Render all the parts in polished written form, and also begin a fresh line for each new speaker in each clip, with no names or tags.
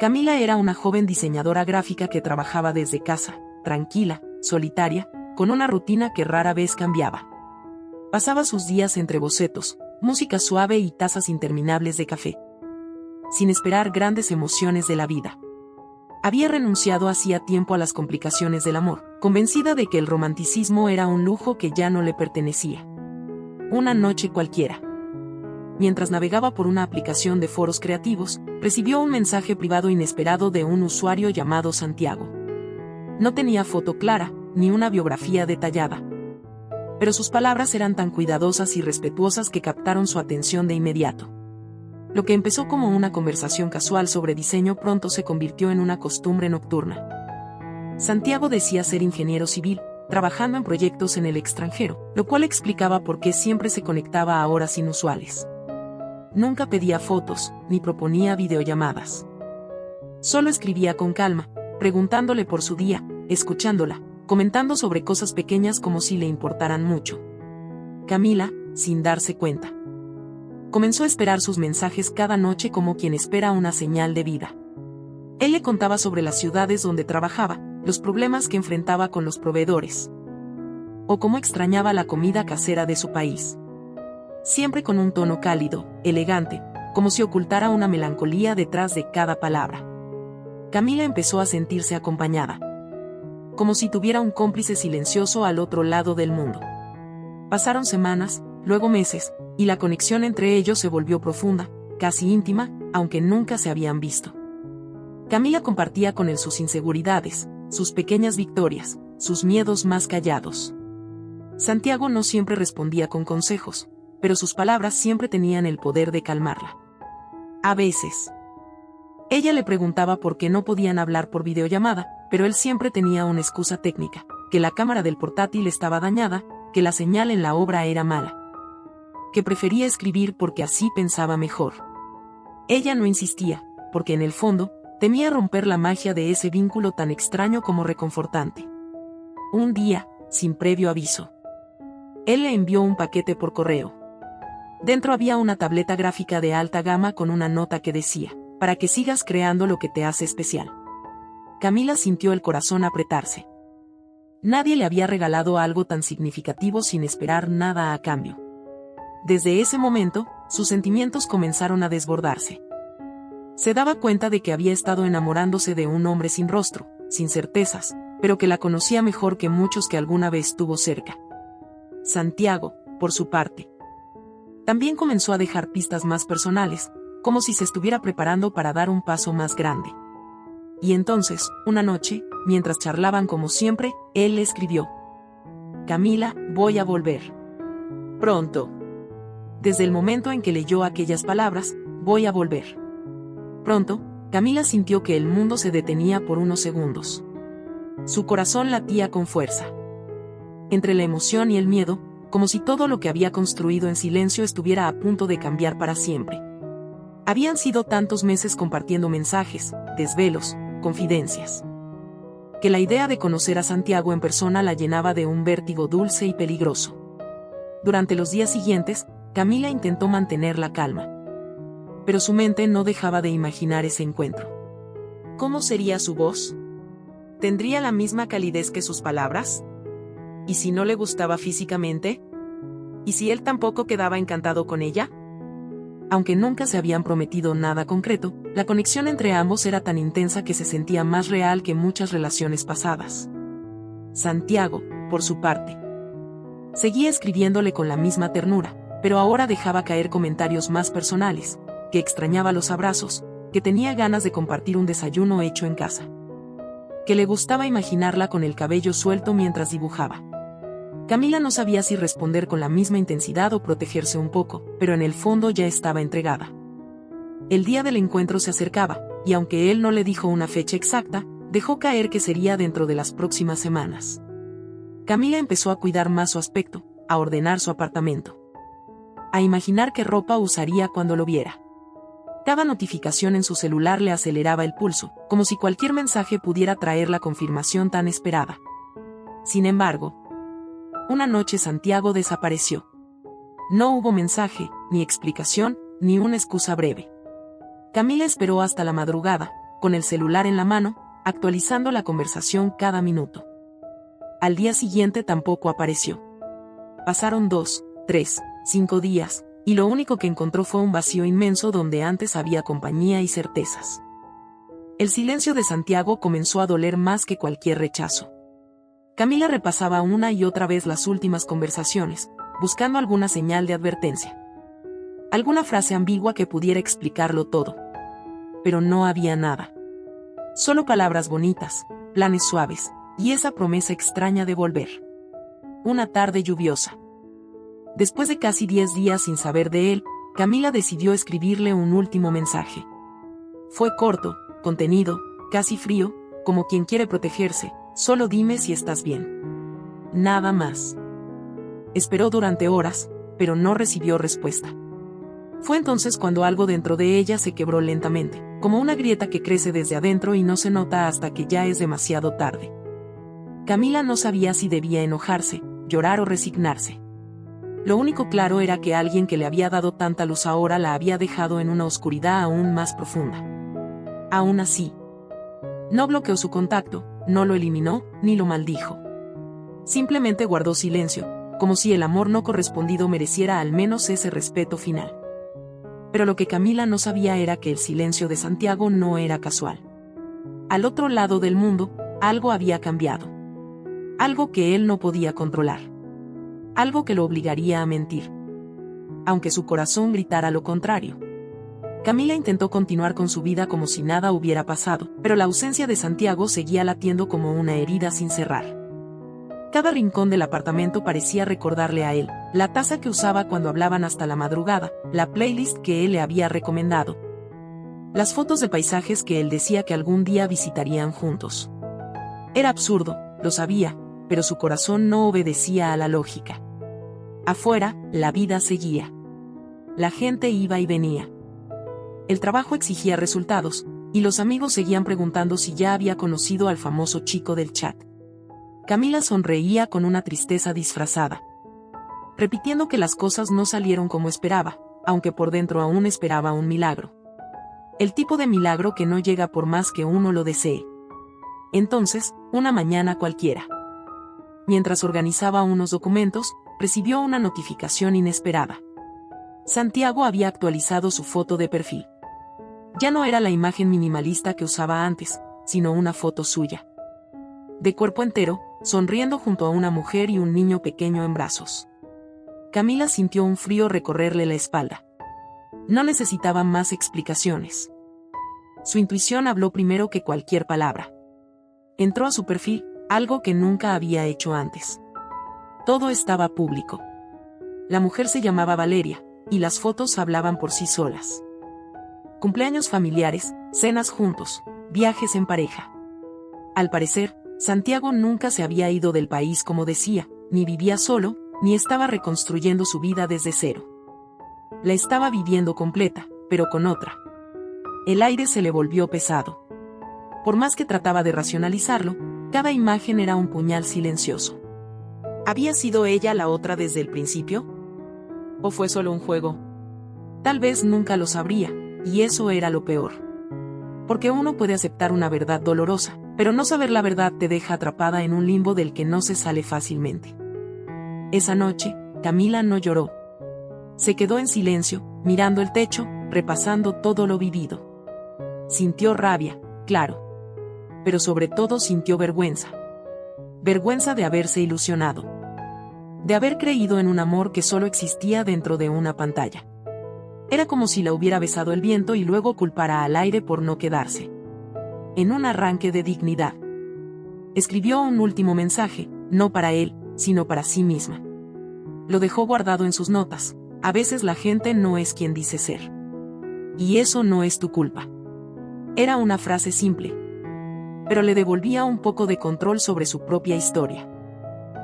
Camila era una joven diseñadora gráfica que trabajaba desde casa, tranquila, solitaria, con una rutina que rara vez cambiaba. Pasaba sus días entre bocetos, música suave y tazas interminables de café, sin esperar grandes emociones de la vida. Había renunciado hacía tiempo a las complicaciones del amor, convencida de que el romanticismo era un lujo que ya no le pertenecía. Una noche cualquiera, mientras navegaba por una aplicación de foros creativos, recibió un mensaje privado inesperado de un usuario llamado Santiago. No tenía foto clara, ni una biografía detallada, pero sus palabras eran tan cuidadosas y respetuosas que captaron su atención de inmediato. Lo que empezó como una conversación casual sobre diseño pronto se convirtió en una costumbre nocturna. Santiago decía ser ingeniero civil, trabajando en proyectos en el extranjero, lo cual explicaba por qué siempre se conectaba a horas inusuales. Nunca pedía fotos, ni proponía videollamadas. Solo escribía con calma, preguntándole por su día, escuchándola, comentando sobre cosas pequeñas como si le importaran mucho. Camila, sin darse cuenta, comenzó a esperar sus mensajes cada noche como quien espera una señal de vida. Él le contaba sobre las ciudades donde trabajaba, los problemas que enfrentaba con los proveedores, o cómo extrañaba la comida casera de su país. Siempre con un tono cálido, elegante, como si ocultara una melancolía detrás de cada palabra. Camila empezó a sentirse acompañada, como si tuviera un cómplice silencioso al otro lado del mundo. Pasaron semanas, luego meses, y la conexión entre ellos se volvió profunda, casi íntima, aunque nunca se habían visto. Camila compartía con él sus inseguridades, sus pequeñas victorias, sus miedos más callados. Santiago no siempre respondía con consejos, pero sus palabras siempre tenían el poder de calmarla. A veces, ella le preguntaba por qué no podían hablar por videollamada, pero él siempre tenía una excusa técnica, que la cámara del portátil estaba dañada, que la señal en la obra era mala, que prefería escribir porque así pensaba mejor. Ella no insistía, porque en el fondo, temía romper la magia de ese vínculo tan extraño como reconfortante. Un día, sin previo aviso, él le envió un paquete por correo. Dentro había una tableta gráfica de alta gama con una nota que decía: para que sigas creando lo que te hace especial. Camila sintió el corazón apretarse. Nadie le había regalado algo tan significativo sin esperar nada a cambio. Desde ese momento, sus sentimientos comenzaron a desbordarse. Se daba cuenta de que había estado enamorándose de un hombre sin rostro, sin certezas, pero que la conocía mejor que muchos que alguna vez tuvo cerca. Santiago, por su parte, también comenzó a dejar pistas más personales, como si se estuviera preparando para dar un paso más grande. Y entonces, una noche, mientras charlaban como siempre, él le escribió: Camila, voy a volver. Pronto. Desde el momento en que leyó aquellas palabras, voy a volver. Pronto, Camila sintió que el mundo se detenía por unos segundos. Su corazón latía con fuerza. Entre la emoción y el miedo, como si todo lo que había construido en silencio estuviera a punto de cambiar para siempre. Habían sido tantos meses compartiendo mensajes, desvelos, confidencias, que la idea de conocer a Santiago en persona la llenaba de un vértigo dulce y peligroso. Durante los días siguientes, Camila intentó mantener la calma, pero su mente no dejaba de imaginar ese encuentro. ¿Cómo sería su voz? ¿Tendría la misma calidez que sus palabras? ¿Y si no le gustaba físicamente? ¿Y si él tampoco quedaba encantado con ella? Aunque nunca se habían prometido nada concreto, la conexión entre ambos era tan intensa que se sentía más real que muchas relaciones pasadas. Santiago, por su parte, seguía escribiéndole con la misma ternura, pero ahora dejaba caer comentarios más personales, que extrañaba los abrazos, que tenía ganas de compartir un desayuno hecho en casa, que le gustaba imaginarla con el cabello suelto mientras dibujaba. Camila no sabía si responder con la misma intensidad o protegerse un poco, pero en el fondo ya estaba entregada. El día del encuentro se acercaba, y aunque él no le dijo una fecha exacta, dejó caer que sería dentro de las próximas semanas. Camila empezó a cuidar más su aspecto, a ordenar su apartamento, a imaginar qué ropa usaría cuando lo viera. Cada notificación en su celular le aceleraba el pulso, como si cualquier mensaje pudiera traer la confirmación tan esperada. Sin embargo, una noche Santiago desapareció. No hubo mensaje, ni explicación, ni una excusa breve. Camila esperó hasta la madrugada, con el celular en la mano, actualizando la conversación cada minuto. Al día siguiente tampoco apareció. Pasaron 2, 3, 5 días, y lo único que encontró fue un vacío inmenso donde antes había compañía y certezas. El silencio de Santiago comenzó a doler más que cualquier rechazo. Camila repasaba una y otra vez las últimas conversaciones, buscando alguna señal de advertencia. Alguna frase ambigua que pudiera explicarlo todo. Pero no había nada. Solo palabras bonitas, planes suaves, y esa promesa extraña de volver. Una tarde lluviosa. Después de casi 10 días sin saber de él, Camila decidió escribirle un último mensaje. Fue corto, contenido, casi frío, como quien quiere protegerse: solo dime si estás bien. Nada más. Esperó durante horas, pero no recibió respuesta. Fue entonces cuando algo dentro de ella se quebró lentamente, como una grieta que crece desde adentro y no se nota hasta que ya es demasiado tarde. Camila no sabía si debía enojarse, llorar o resignarse. Lo único claro era que alguien que le había dado tanta luz ahora la había dejado en una oscuridad aún más profunda. Aún así, no bloqueó su contacto, no lo eliminó, ni lo maldijo. Simplemente guardó silencio, como si el amor no correspondido mereciera al menos ese respeto final. Pero lo que Camila no sabía era que el silencio de Santiago no era casual. Al otro lado del mundo, algo había cambiado. Algo que él no podía controlar. Algo que lo obligaría a mentir. Aunque su corazón gritara lo contrario. Camila intentó continuar con su vida como si nada hubiera pasado, pero la ausencia de Santiago seguía latiendo como una herida sin cerrar. Cada rincón del apartamento parecía recordarle a él, la taza que usaba cuando hablaban hasta la madrugada, la playlist que él le había recomendado. Las fotos de paisajes que él decía que algún día visitarían juntos. Era absurdo, lo sabía, pero su corazón no obedecía a la lógica. Afuera, la vida seguía. La gente iba y venía. El trabajo exigía resultados, y los amigos seguían preguntando si ya había conocido al famoso chico del chat. Camila sonreía con una tristeza disfrazada, repitiendo que las cosas no salieron como esperaba, aunque por dentro aún esperaba un milagro. El tipo de milagro que no llega por más que uno lo desee. Entonces, una mañana cualquiera, mientras organizaba unos documentos, recibió una notificación inesperada. Santiago había actualizado su foto de perfil. Ya no era la imagen minimalista que usaba antes, sino una foto suya. De cuerpo entero, sonriendo junto a una mujer y un niño pequeño en brazos. Camila sintió un frío recorrerle la espalda. No necesitaba más explicaciones. Su intuición habló primero que cualquier palabra. Entró a su perfil, algo que nunca había hecho antes. Todo estaba público. La mujer se llamaba Valeria, y las fotos hablaban por sí solas. Cumpleaños familiares, cenas juntos, viajes en pareja. Al parecer, Santiago nunca se había ido del país como decía, ni vivía solo, ni estaba reconstruyendo su vida desde cero. La estaba viviendo completa, pero con otra. El aire se le volvió pesado. Por más que trataba de racionalizarlo, cada imagen era un puñal silencioso. ¿Había sido ella la otra desde el principio? ¿O fue solo un juego? Tal vez nunca lo sabría, y eso era lo peor. Porque uno puede aceptar una verdad dolorosa, pero no saber la verdad te deja atrapada en un limbo del que no se sale fácilmente. Esa noche, Camila no lloró. Se quedó en silencio, mirando el techo, repasando todo lo vivido. Sintió rabia, claro. Pero sobre todo sintió vergüenza. Vergüenza de haberse ilusionado. De haber creído en un amor que solo existía dentro de una pantalla. Era como si la hubiera besado el viento y luego culpara al aire por no quedarse. En un arranque de dignidad. Escribió un último mensaje, no para él, sino para sí misma. Lo dejó guardado en sus notas. A veces la gente no es quien dice ser. Y eso no es tu culpa. Era una frase simple, pero le devolvía un poco de control sobre su propia historia.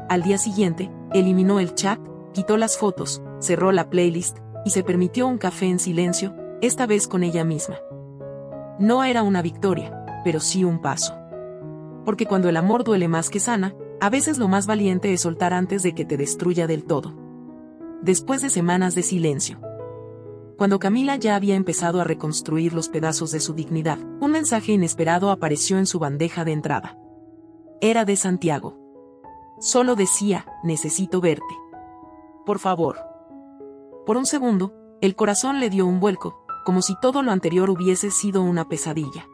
Al día siguiente, eliminó el chat, quitó las fotos, cerró la playlist, y se permitió un café en silencio, esta vez con ella misma. No era una victoria, pero sí un paso. Porque cuando el amor duele más que sana, a veces lo más valiente es soltar antes de que te destruya del todo. Después de semanas de silencio, Cuando Camila ya había empezado a reconstruir los pedazos de su dignidad, un mensaje inesperado apareció en su bandeja de entrada. Era de Santiago. Solo decía: necesito verte. Por favor. Por un segundo, el corazón le dio un vuelco, como si todo lo anterior hubiese sido una pesadilla.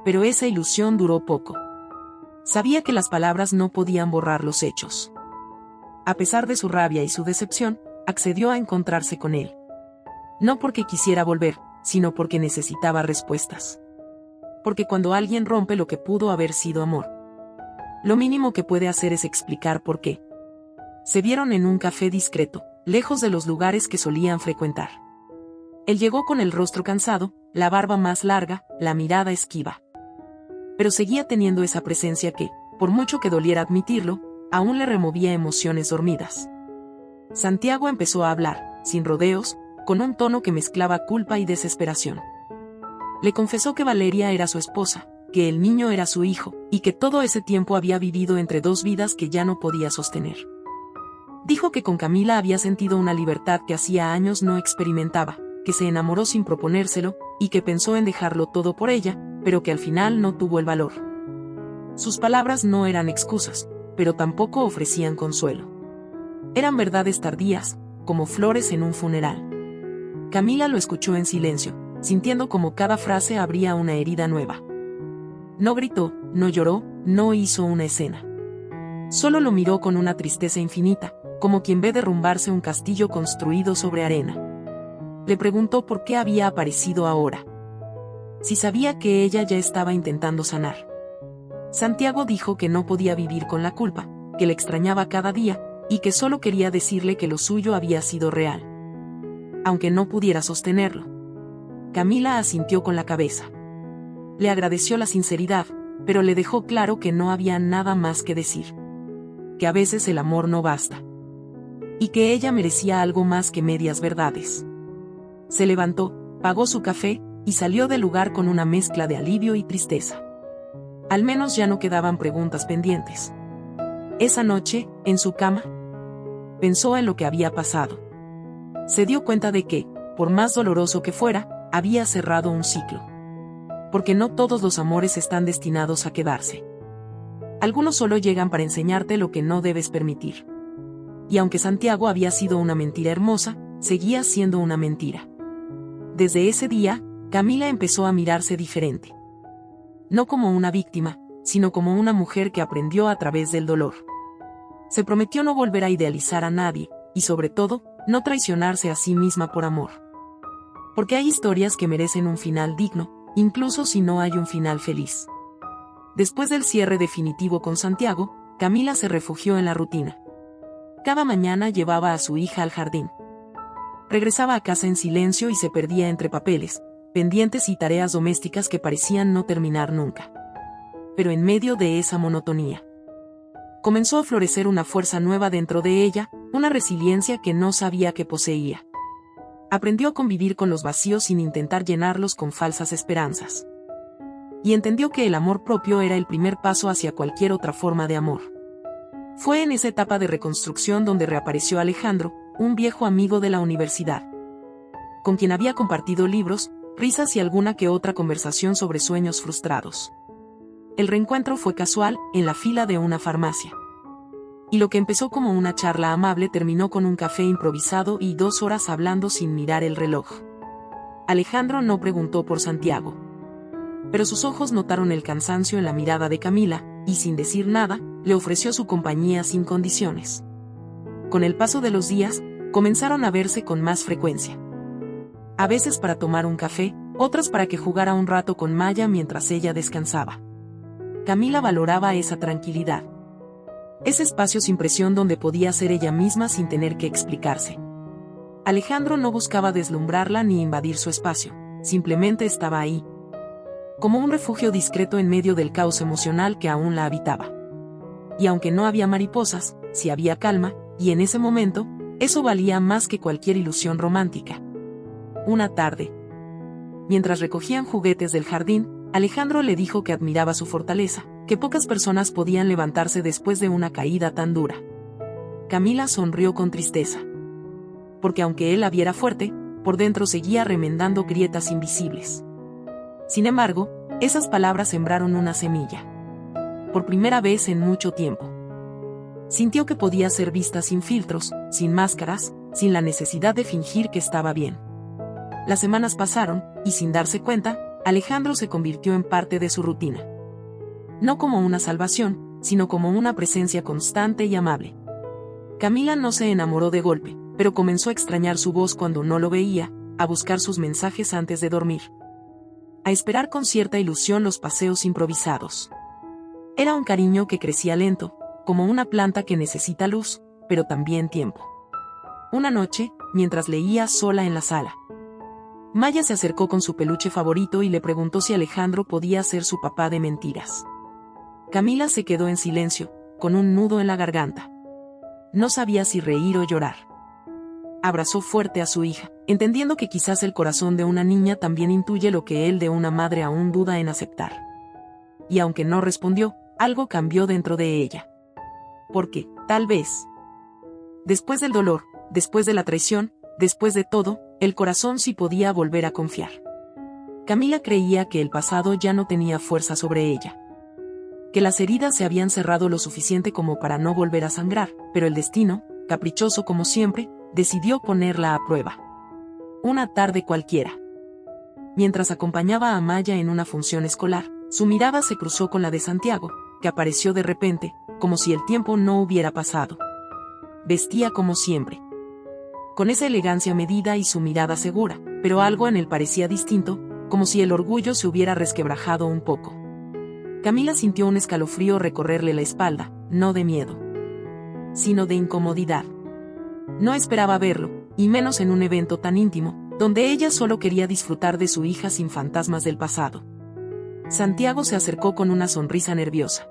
Pero esa ilusión duró poco. Sabía que las palabras no podían borrar los hechos. A pesar de su rabia y su decepción, accedió a encontrarse con él. No porque quisiera volver, sino porque necesitaba respuestas. Porque cuando alguien rompe lo que pudo haber sido amor, lo mínimo que puede hacer es explicar por qué. Se vieron en un café discreto, lejos de los lugares que solían frecuentar. Él llegó con el rostro cansado, la barba más larga, la mirada esquiva. Pero seguía teniendo esa presencia que, por mucho que doliera admitirlo, aún le removía emociones dormidas. Santiago empezó a hablar, sin rodeos, con un tono que mezclaba culpa y desesperación. Le confesó que Valeria era su esposa, que el niño era su hijo, y que todo ese tiempo había vivido entre dos vidas que ya no podía sostener. Dijo que con Camila había sentido una libertad que hacía años no experimentaba, que se enamoró sin proponérselo, y que pensó en dejarlo todo por ella, pero que al final no tuvo el valor. Sus palabras no eran excusas, pero tampoco ofrecían consuelo. Eran verdades tardías, como flores en un funeral. Camila lo escuchó en silencio, sintiendo como cada frase abría una herida nueva. No gritó, no lloró, no hizo una escena. Solo lo miró con una tristeza infinita, como quien ve derrumbarse un castillo construido sobre arena. Le preguntó por qué había aparecido ahora. Si sabía que ella ya estaba intentando sanar. Santiago dijo que no podía vivir con la culpa, que le extrañaba cada día, y que solo quería decirle que lo suyo había sido real. Aunque no pudiera sostenerlo. Camila asintió con la cabeza. Le agradeció la sinceridad, pero le dejó claro que no había nada más que decir. Que a veces el amor no basta. Y que ella merecía algo más que medias verdades. Se levantó, pagó su café, y salió del lugar con una mezcla de alivio y tristeza. Al menos ya no quedaban preguntas pendientes. Esa noche, en su cama, pensó en lo que había pasado. Se dio cuenta de que, por más doloroso que fuera, había cerrado un ciclo. Porque no todos los amores están destinados a quedarse. Algunos solo llegan para enseñarte lo que no debes permitir. Y aunque Santiago había sido una mentira hermosa, seguía siendo una mentira. Desde ese día, Camila empezó a mirarse diferente. No como una víctima, sino como una mujer que aprendió a través del dolor. Se prometió no volver a idealizar a nadie, y sobre todo, no traicionarse a sí misma por amor. Porque hay historias que merecen un final digno, incluso si no hay un final feliz. Después del cierre definitivo con Santiago, Camila se refugió en la rutina. Cada mañana llevaba a su hija al jardín. Regresaba a casa en silencio y se perdía entre papeles, pendientes y tareas domésticas que parecían no terminar nunca. Pero en medio de esa monotonía, comenzó a florecer una fuerza nueva dentro de ella, una resiliencia que no sabía que poseía. Aprendió a convivir con los vacíos sin intentar llenarlos con falsas esperanzas. Y entendió que el amor propio era el primer paso hacia cualquier otra forma de amor. Fue en esa etapa de reconstrucción donde reapareció Alejandro, un viejo amigo de la universidad, con quien había compartido libros, risas y alguna que otra conversación sobre sueños frustrados. El reencuentro fue casual, en la fila de una farmacia. Y lo que empezó como una charla amable terminó con un café improvisado y 2 horas hablando sin mirar el reloj. Alejandro no preguntó por Santiago. Pero sus ojos notaron el cansancio en la mirada de Camila, y sin decir nada, le ofreció su compañía sin condiciones. Con el paso de los días, comenzaron a verse con más frecuencia. A veces para tomar un café, otras para que jugara un rato con Maya mientras ella descansaba. Camila valoraba esa tranquilidad. Ese espacio sin presión donde podía ser ella misma sin tener que explicarse. Alejandro no buscaba deslumbrarla ni invadir su espacio, simplemente estaba ahí. Como un refugio discreto en medio del caos emocional que aún la habitaba. Y aunque no había mariposas, sí había calma, y en ese momento, eso valía más que cualquier ilusión romántica. Una tarde, mientras recogían juguetes del jardín, Alejandro le dijo que admiraba su fortaleza, que pocas personas podían levantarse después de una caída tan dura. Camila sonrió con tristeza. Porque aunque él la viera fuerte, por dentro seguía remendando grietas invisibles. Sin embargo, esas palabras sembraron una semilla. Por primera vez en mucho tiempo. Sintió que podía ser vista sin filtros, sin máscaras, sin la necesidad de fingir que estaba bien. Las semanas pasaron, y sin darse cuenta, Alejandro se convirtió en parte de su rutina. No como una salvación, sino como una presencia constante y amable. Camila no se enamoró de golpe, pero comenzó a extrañar su voz cuando no lo veía, a buscar sus mensajes antes de dormir. A esperar con cierta ilusión los paseos improvisados. Era un cariño que crecía lento, como una planta que necesita luz, pero también tiempo. Una noche, mientras leía sola en la sala, Maya se acercó con su peluche favorito y le preguntó si Alejandro podía ser su papá de mentiras. Camila se quedó en silencio, con un nudo en la garganta. No sabía si reír o llorar. Abrazó fuerte a su hija, entendiendo que quizás el corazón de una niña también intuye lo que él de una madre aún duda en aceptar. Y aunque no respondió, algo cambió dentro de ella. Porque, tal vez, después del dolor, después de la traición, después de todo, el corazón sí podía volver a confiar. Camila creía que el pasado ya no tenía fuerza sobre ella. Que las heridas se habían cerrado lo suficiente como para no volver a sangrar, pero el destino, caprichoso como siempre, decidió ponerla a prueba. Una tarde cualquiera. Mientras acompañaba a Maya en una función escolar, su mirada se cruzó con la de Santiago, que apareció de repente, como si el tiempo no hubiera pasado. Vestía como siempre. Con esa elegancia medida y su mirada segura, pero algo en él parecía distinto, como si el orgullo se hubiera resquebrajado un poco. Camila sintió un escalofrío recorrerle la espalda, no de miedo, sino de incomodidad. No esperaba verlo, y menos en un evento tan íntimo, donde ella solo quería disfrutar de su hija sin fantasmas del pasado. Santiago se acercó con una sonrisa nerviosa,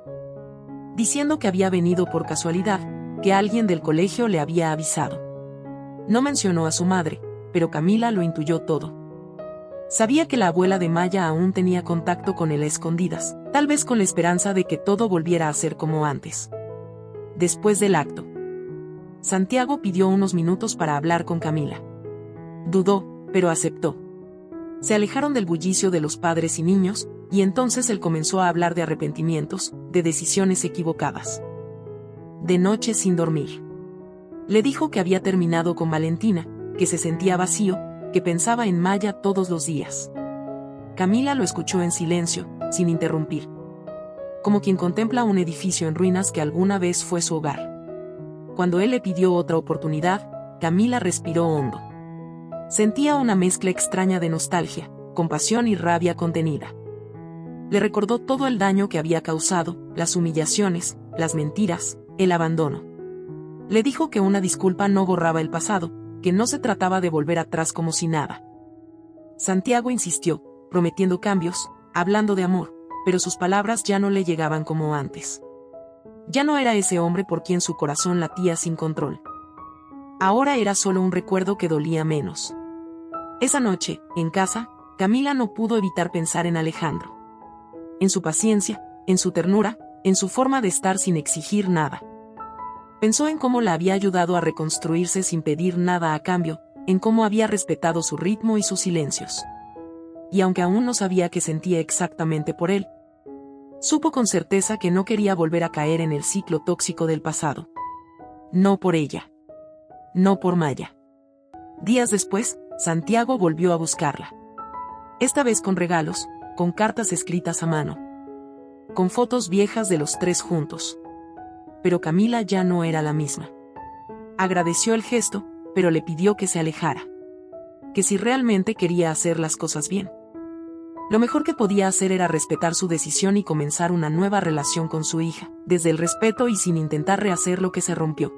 diciendo que había venido por casualidad, que alguien del colegio le había avisado. No mencionó a su madre, pero Camila lo intuyó todo. Sabía que la abuela de Maya aún tenía contacto con él a escondidas, tal vez con la esperanza de que todo volviera a ser como antes. Después del acto, Santiago pidió unos minutos para hablar con Camila. Dudó, pero aceptó. Se alejaron del bullicio de los padres y niños, y entonces él comenzó a hablar de arrepentimientos, de decisiones equivocadas. De noches sin dormir. Le dijo que había terminado con Valentina, que se sentía vacío, que pensaba en Maya todos los días. Camila lo escuchó en silencio, sin interrumpir. Como quien contempla un edificio en ruinas que alguna vez fue su hogar. Cuando él le pidió otra oportunidad, Camila respiró hondo. Sentía una mezcla extraña de nostalgia, compasión y rabia contenida. Le recordó todo el daño que había causado, las humillaciones, las mentiras, el abandono. Le dijo que una disculpa no borraba el pasado, que no se trataba de volver atrás como si nada. Santiago insistió, prometiendo cambios, hablando de amor, pero sus palabras ya no le llegaban como antes. Ya no era ese hombre por quien su corazón latía sin control. Ahora era solo un recuerdo que dolía menos. Esa noche, en casa, Camila no pudo evitar pensar en Alejandro. En su paciencia, en su ternura, en su forma de estar sin exigir nada. Pensó en cómo la había ayudado a reconstruirse sin pedir nada a cambio, en cómo había respetado su ritmo y sus silencios. Y aunque aún no sabía qué sentía exactamente por él, supo con certeza que no quería volver a caer en el ciclo tóxico del pasado. No por ella. No por Maya. Días después, Santiago volvió a buscarla. Esta vez con regalos, con cartas escritas a mano. Con fotos viejas de los tres juntos. Pero Camila ya no era la misma. Agradeció el gesto, pero le pidió que se alejara. Que si realmente quería hacer las cosas bien. Lo mejor que podía hacer era respetar su decisión y comenzar una nueva relación con su hija, desde el respeto y sin intentar rehacer lo que se rompió.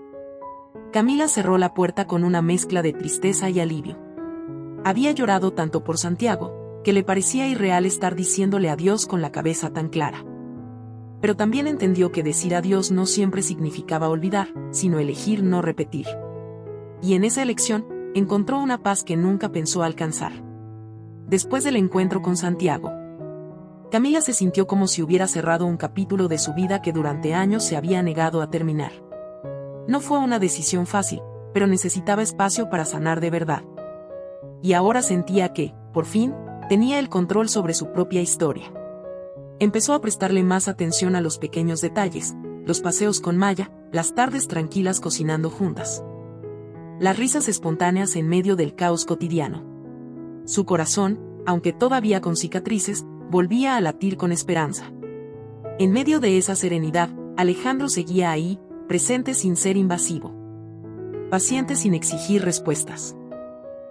Camila cerró la puerta con una mezcla de tristeza y alivio. Había llorado tanto por Santiago, que le parecía irreal estar diciéndole adiós con la cabeza tan clara. Pero también entendió que decir adiós no siempre significaba olvidar, sino elegir no repetir. Y en esa elección, encontró una paz que nunca pensó alcanzar. Después del encuentro con Santiago, Camila se sintió como si hubiera cerrado un capítulo de su vida que durante años se había negado a terminar. No fue una decisión fácil, pero necesitaba espacio para sanar de verdad. y ahora sentía que, por fin, tenía el control sobre su propia historia. Empezó a prestarle más atención a los pequeños detalles, los paseos con Maya, las tardes tranquilas cocinando juntas. Las risas espontáneas en medio del caos cotidiano. Su corazón, aunque todavía con cicatrices, volvía a latir con esperanza. En medio de esa serenidad, Alejandro seguía ahí, presente sin ser invasivo. Paciente sin exigir respuestas.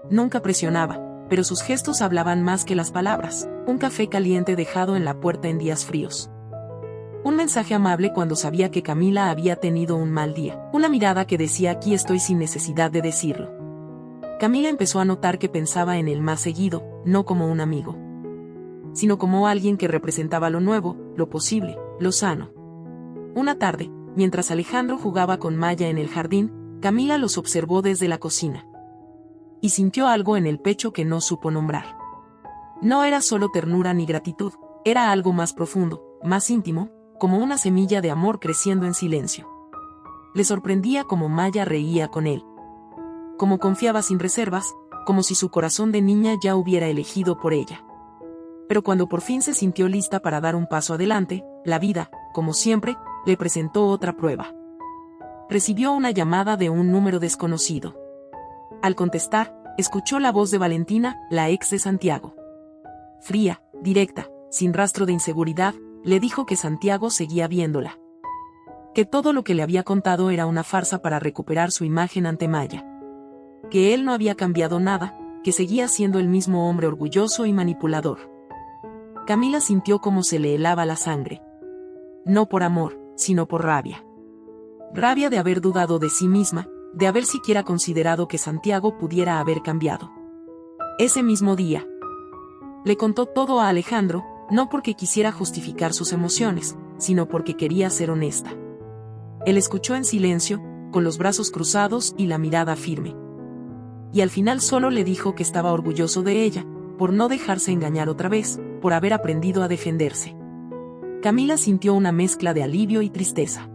Nunca presionaba, pero sus gestos hablaban más que las palabras. Un café caliente dejado en la puerta en días fríos. Un mensaje amable cuando sabía que Camila había tenido un mal día. Una mirada que decía aquí estoy sin necesidad de decirlo. Camila empezó a notar que pensaba en él más seguido, no como un amigo, sino como alguien que representaba lo nuevo, lo posible, lo sano. Una tarde, mientras Alejandro jugaba con Maya en el jardín, Camila los observó desde la cocina. Y sintió algo en el pecho que no supo nombrar. No era solo ternura ni gratitud, era algo más profundo, más íntimo, como una semilla de amor creciendo en silencio. Le sorprendía cómo Maya reía con él. Cómo confiaba sin reservas, como si su corazón de niña ya hubiera elegido por ella. Pero cuando por fin se sintió lista para dar un paso adelante, la vida, como siempre, le presentó otra prueba. Recibió una llamada de un número desconocido. Al contestar, escuchó la voz de Valentina, la ex de Santiago. Fría, directa, sin rastro de inseguridad, le dijo que Santiago seguía viéndola. Que todo lo que le había contado era una farsa para recuperar su imagen ante Maya. Que él no había cambiado nada, que seguía siendo el mismo hombre orgulloso y manipulador. Camila sintió cómo se le helaba la sangre. No por amor, sino por rabia. Rabia de haber dudado de sí misma, de haber siquiera considerado que Santiago pudiera haber cambiado. Ese mismo día, le contó todo a Alejandro, no porque quisiera justificar sus emociones, sino porque quería ser honesta. Él escuchó en silencio, con los brazos cruzados y la mirada firme. Y al final solo le dijo que estaba orgulloso de ella, por no dejarse engañar otra vez, por haber aprendido a defenderse. Camila sintió una mezcla de alivio y tristeza.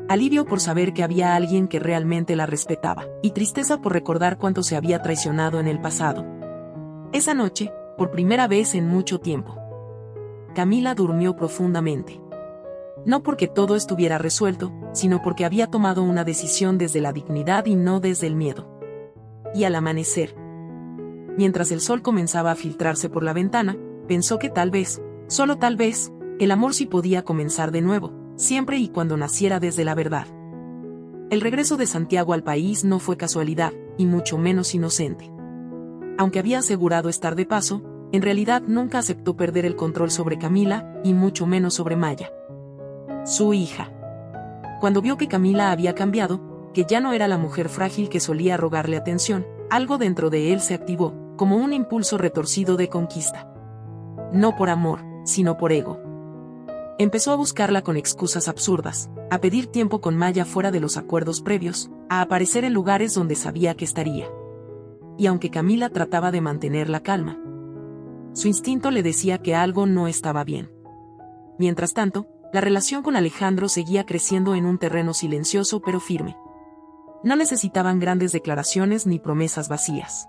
Alivio por saber que había alguien que realmente la respetaba, y tristeza por recordar cuánto se había traicionado en el pasado. Esa noche, por primera vez en mucho tiempo, Camila durmió profundamente. No porque todo estuviera resuelto, sino porque había tomado una decisión desde la dignidad y no desde el miedo. Y al amanecer, mientras el sol comenzaba a filtrarse por la ventana, pensó que tal vez, solo tal vez, el amor sí podía comenzar de nuevo, siempre y cuando naciera desde la verdad. El regreso de Santiago al país no fue casualidad, y mucho menos inocente. Aunque había asegurado estar de paso, en realidad nunca aceptó perder el control sobre Camila, y mucho menos sobre Maya, su hija. Cuando vio que Camila había cambiado, que ya no era la mujer frágil que solía rogarle atención, algo dentro de él se activó, como un impulso retorcido de conquista. No por amor, sino por ego. Empezó a buscarla con excusas absurdas, a pedir tiempo con Maya fuera de los acuerdos previos, a aparecer en lugares donde sabía que estaría. Y aunque Camila trataba de mantener la calma, su instinto le decía que algo no estaba bien. Mientras tanto, la relación con Alejandro seguía creciendo en un terreno silencioso pero firme. No necesitaban grandes declaraciones ni promesas vacías.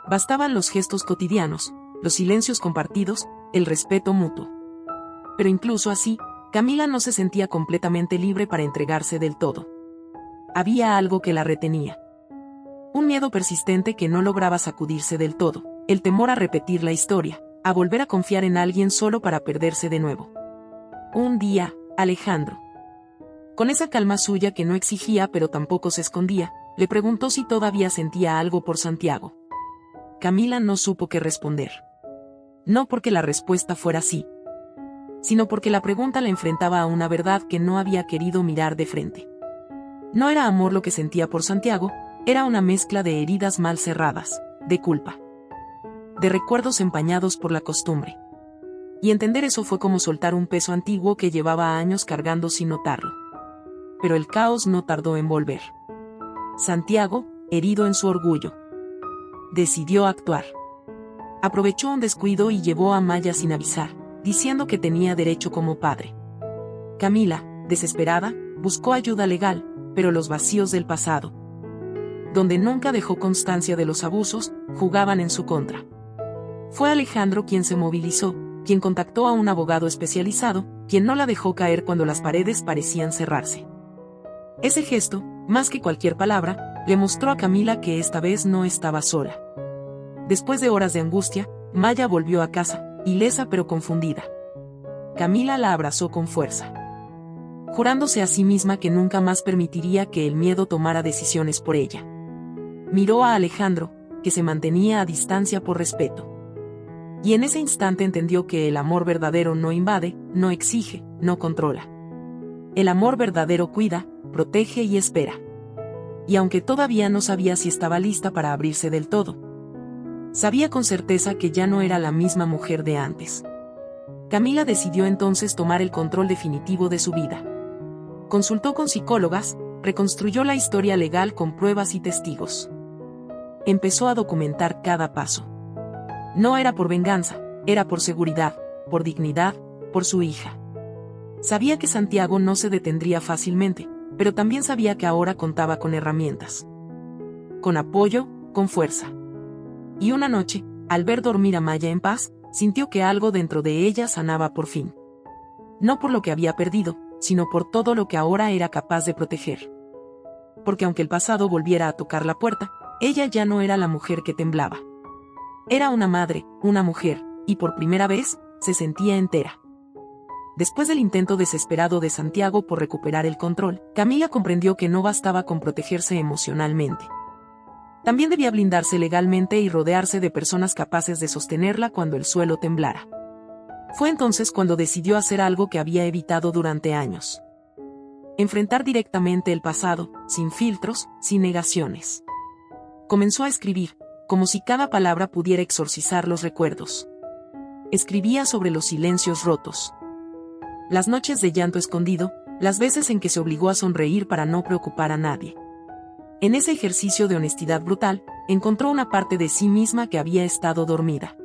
Bastaban los gestos cotidianos, los silencios compartidos, el respeto mutuo. Pero incluso así, Camila no se sentía completamente libre para entregarse del todo. Había algo que la retenía. Un miedo persistente que no lograba sacudirse del todo, el temor a repetir la historia, a volver a confiar en alguien solo para perderse de nuevo. Un día, Alejandro, con esa calma suya que no exigía pero tampoco se escondía, le preguntó si todavía sentía algo por Santiago. Camila no supo qué responder. No porque la respuesta fuera sí, sino porque la pregunta la enfrentaba a una verdad que no había querido mirar de frente. No era amor lo que sentía por Santiago, era una mezcla de heridas mal cerradas, de culpa, de recuerdos empañados por la costumbre. Y entender eso fue como soltar un peso antiguo que llevaba años cargando sin notarlo. Pero el caos no tardó en volver. Santiago, herido en su orgullo, decidió actuar. Aprovechó un descuido y llevó a Maya sin avisar, diciendo que tenía derecho como padre. Camila, desesperada, buscó ayuda legal, pero los vacíos del pasado donde nunca dejó constancia de los abusos, jugaban en su contra. Fue Alejandro quien se movilizó, quien contactó a un abogado especializado, quien no la dejó caer cuando las paredes parecían cerrarse. Ese gesto, más que cualquier palabra, le mostró a Camila que esta vez no estaba sola. Después de horas de angustia, Maya volvió a casa, ilesa pero confundida. Camila la abrazó con fuerza, jurándose a sí misma que nunca más permitiría que el miedo tomara decisiones por ella. Miró a Alejandro, que se mantenía a distancia por respeto. Y en ese instante entendió que el amor verdadero no invade, no exige, no controla. El amor verdadero cuida, protege y espera. Y aunque todavía no sabía si estaba lista para abrirse del todo, sabía con certeza que ya no era la misma mujer de antes. Camila decidió entonces tomar el control definitivo de su vida. Consultó con psicólogas, reconstruyó la historia legal con pruebas y testigos. Empezó a documentar cada paso. No era por venganza, era por seguridad, por dignidad, por su hija. Sabía que Santiago no se detendría fácilmente, pero también sabía que ahora contaba con herramientas. Con apoyo, con fuerza. Y una noche, al ver dormir a Maya en paz, sintió que algo dentro de ella sanaba por fin. No por lo que había perdido, sino por todo lo que ahora era capaz de proteger. Porque aunque el pasado volviera a tocar la puerta, ella ya no era la mujer que temblaba. Era una madre, una mujer, y por primera vez, se sentía entera. Después del intento desesperado de Santiago por recuperar el control, Camila comprendió que no bastaba con protegerse emocionalmente. También debía blindarse legalmente y rodearse de personas capaces de sostenerla cuando el suelo temblara. Fue entonces cuando decidió hacer algo que había evitado durante años. Enfrentar directamente el pasado, sin filtros, sin negaciones. Comenzó a escribir, como si cada palabra pudiera exorcizar los recuerdos. Escribía sobre los silencios rotos. Las noches de llanto escondido, las veces en que se obligó a sonreír para no preocupar a nadie. En ese ejercicio de honestidad brutal, encontró una parte de sí misma que había estado dormida.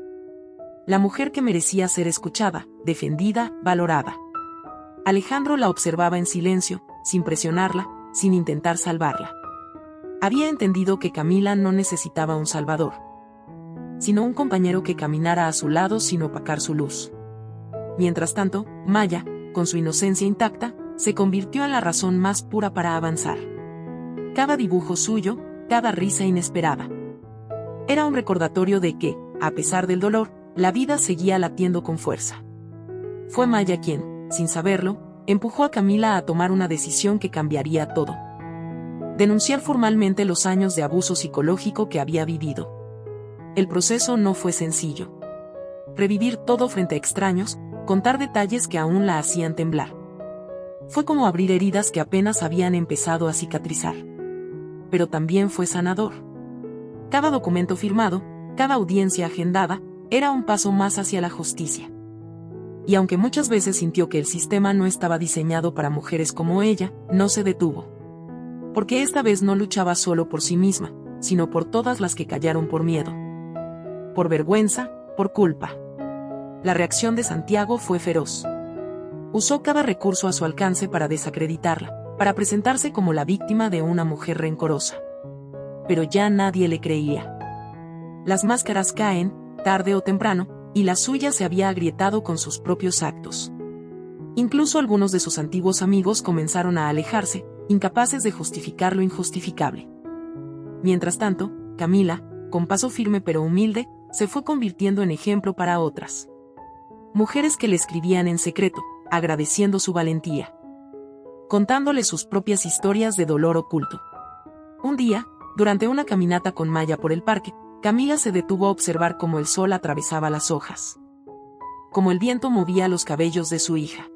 La mujer que merecía ser escuchada, defendida, valorada. Alejandro la observaba en silencio, sin presionarla, sin intentar salvarla. Había entendido que Camila no necesitaba un salvador, sino un compañero que caminara a su lado sin opacar su luz. Mientras tanto, Maya, con su inocencia intacta, se convirtió en la razón más pura para avanzar. Cada dibujo suyo, cada risa inesperada. Era un recordatorio de que, a pesar del dolor, la vida seguía latiendo con fuerza. Fue Maya quien, sin saberlo, empujó a Camila a tomar una decisión que cambiaría todo. Denunciar formalmente los años de abuso psicológico que había vivido. El proceso no fue sencillo. Revivir todo frente a extraños, contar detalles que aún la hacían temblar. Fue como abrir heridas que apenas habían empezado a cicatrizar. Pero también fue sanador. Cada documento firmado, cada audiencia agendada, era un paso más hacia la justicia. Y aunque muchas veces sintió que el sistema no estaba diseñado para mujeres como ella, no se detuvo. Porque esta vez no luchaba solo por sí misma, sino por todas las que callaron por miedo. Por vergüenza, por culpa. La reacción de Santiago fue feroz. Usó cada recurso a su alcance para desacreditarla, para presentarse como la víctima de una mujer rencorosa. Pero ya nadie le creía. Las máscaras caen, tarde o temprano, y la suya se había agrietado con sus propios actos. Incluso algunos de sus antiguos amigos comenzaron a alejarse, incapaces de justificar lo injustificable. Mientras tanto, Camila, con paso firme pero humilde, se fue convirtiendo en ejemplo para otras. Mujeres que le escribían en secreto, agradeciendo su valentía. Contándole sus propias historias de dolor oculto. Un día, durante una caminata con Maya por el parque, Camila se detuvo a observar cómo el sol atravesaba las hojas. Cómo el viento movía los cabellos de su hija.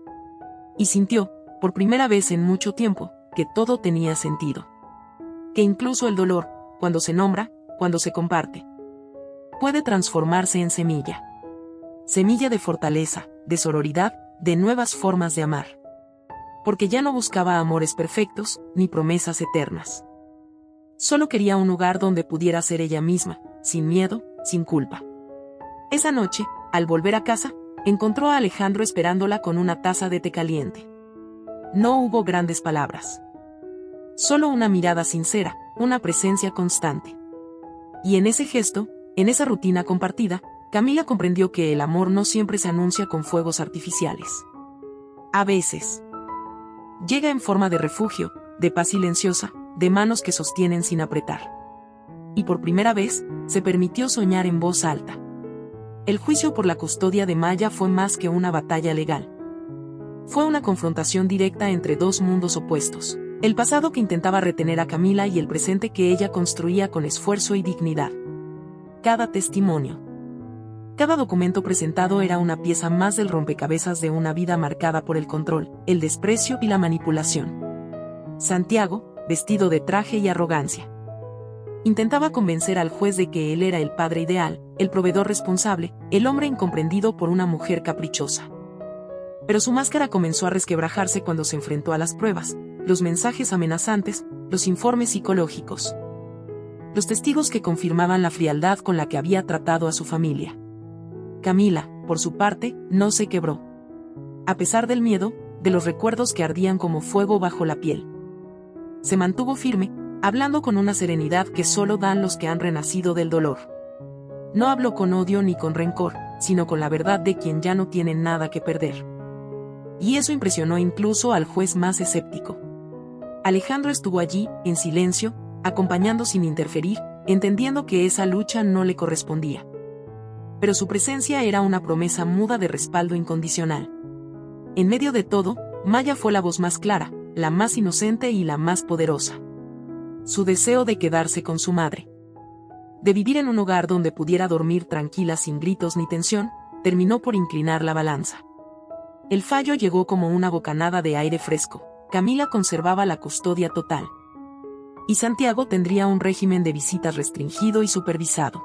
Y sintió, por primera vez en mucho tiempo, que todo tenía sentido. Que incluso el dolor, cuando se nombra, cuando se comparte, puede transformarse en semilla. Semilla de fortaleza, de sororidad, de nuevas formas de amar. Porque ya no buscaba amores perfectos, ni promesas eternas. Solo quería un lugar donde pudiera ser ella misma, sin miedo, sin culpa. Esa noche, al volver a casa, encontró a Alejandro esperándola con una taza de té caliente. No hubo grandes palabras. Solo una mirada sincera, una presencia constante. Y en ese gesto, en esa rutina compartida, Camila comprendió que el amor no siempre se anuncia con fuegos artificiales. A veces, llega en forma de refugio, de paz silenciosa, de manos que sostienen sin apretar. Y por primera vez, se permitió soñar en voz alta. El juicio por la custodia de Maya fue más que una batalla legal. Fue una confrontación directa entre dos mundos opuestos, el pasado que intentaba retener a Camila y el presente que ella construía con esfuerzo y dignidad. Cada testimonio, cada documento presentado era una pieza más del rompecabezas de una vida marcada por el control, el desprecio y la manipulación. Santiago, vestido de traje y arrogancia, intentaba convencer al juez de que él era el padre ideal, el proveedor responsable, el hombre incomprendido por una mujer caprichosa. Pero su máscara comenzó a resquebrajarse cuando se enfrentó a las pruebas, los mensajes amenazantes, los informes psicológicos, los testigos que confirmaban la frialdad con la que había tratado a su familia. Camila, por su parte, no se quebró. A pesar del miedo, de los recuerdos que ardían como fuego bajo la piel, se mantuvo firme, hablando con una serenidad que solo dan los que han renacido del dolor. No habló con odio ni con rencor, sino con la verdad de quien ya no tiene nada que perder. Y eso impresionó incluso al juez más escéptico. Alejandro estuvo allí, en silencio, acompañando sin interferir, entendiendo que esa lucha no le correspondía. Pero su presencia era una promesa muda de respaldo incondicional. En medio de todo, Maya fue la voz más clara, la más inocente y la más poderosa. Su deseo de quedarse con su madre, de vivir en un hogar donde pudiera dormir tranquila sin gritos ni tensión, terminó por inclinar la balanza. El fallo llegó como una bocanada de aire fresco. Camila conservaba la custodia total. Y Santiago tendría un régimen de visitas restringido y supervisado.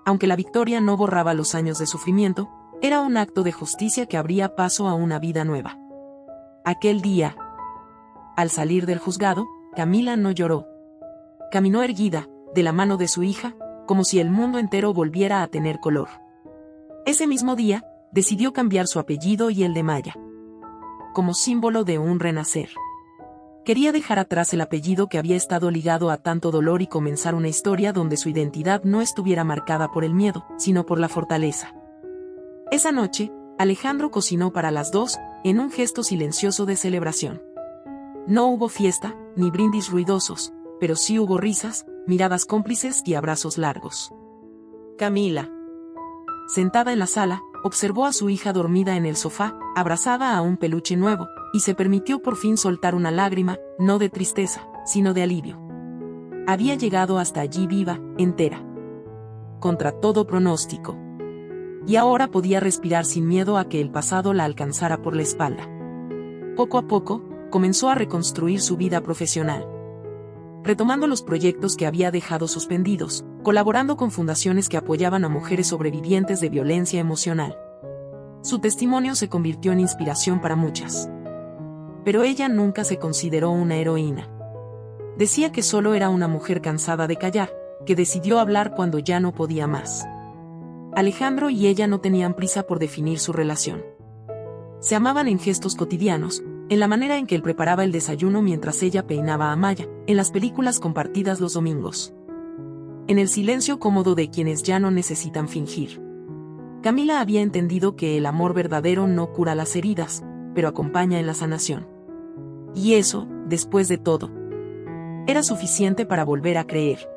Aunque la victoria no borraba los años de sufrimiento, era un acto de justicia que abría paso a una vida nueva. Aquel día, al salir del juzgado, Camila no lloró. Caminó erguida, de la mano de su hija, como si el mundo entero volviera a tener color. Ese mismo día, decidió cambiar su apellido y el de Maya, como símbolo de un renacer. Quería dejar atrás el apellido que había estado ligado a tanto dolor y comenzar una historia donde su identidad no estuviera marcada por el miedo, sino por la fortaleza. Esa noche, Alejandro cocinó para las dos, en un gesto silencioso de celebración. No hubo fiesta, ni brindis ruidosos, pero sí hubo risas, miradas cómplices y abrazos largos. Camila, sentada en la sala, observó a su hija dormida en el sofá, abrazada a un peluche nuevo, y se permitió por fin soltar una lágrima, no de tristeza, sino de alivio. Había llegado hasta allí viva, entera, contra todo pronóstico. Y ahora podía respirar sin miedo a que el pasado la alcanzara por la espalda. Poco a poco, comenzó a reconstruir su vida profesional, retomando los proyectos que había dejado suspendidos, colaborando con fundaciones que apoyaban a mujeres sobrevivientes de violencia emocional. Su testimonio se convirtió en inspiración para muchas. Pero ella nunca se consideró una heroína. Decía que solo era una mujer cansada de callar, que decidió hablar cuando ya no podía más. Alejandro y ella no tenían prisa por definir su relación. Se amaban en gestos cotidianos, en la manera en que él preparaba el desayuno mientras ella peinaba a Maya, en las películas compartidas los domingos, en el silencio cómodo de quienes ya no necesitan fingir. Camila había entendido que el amor verdadero no cura las heridas, pero acompaña en la sanación. Y eso, después de todo, era suficiente para volver a creer.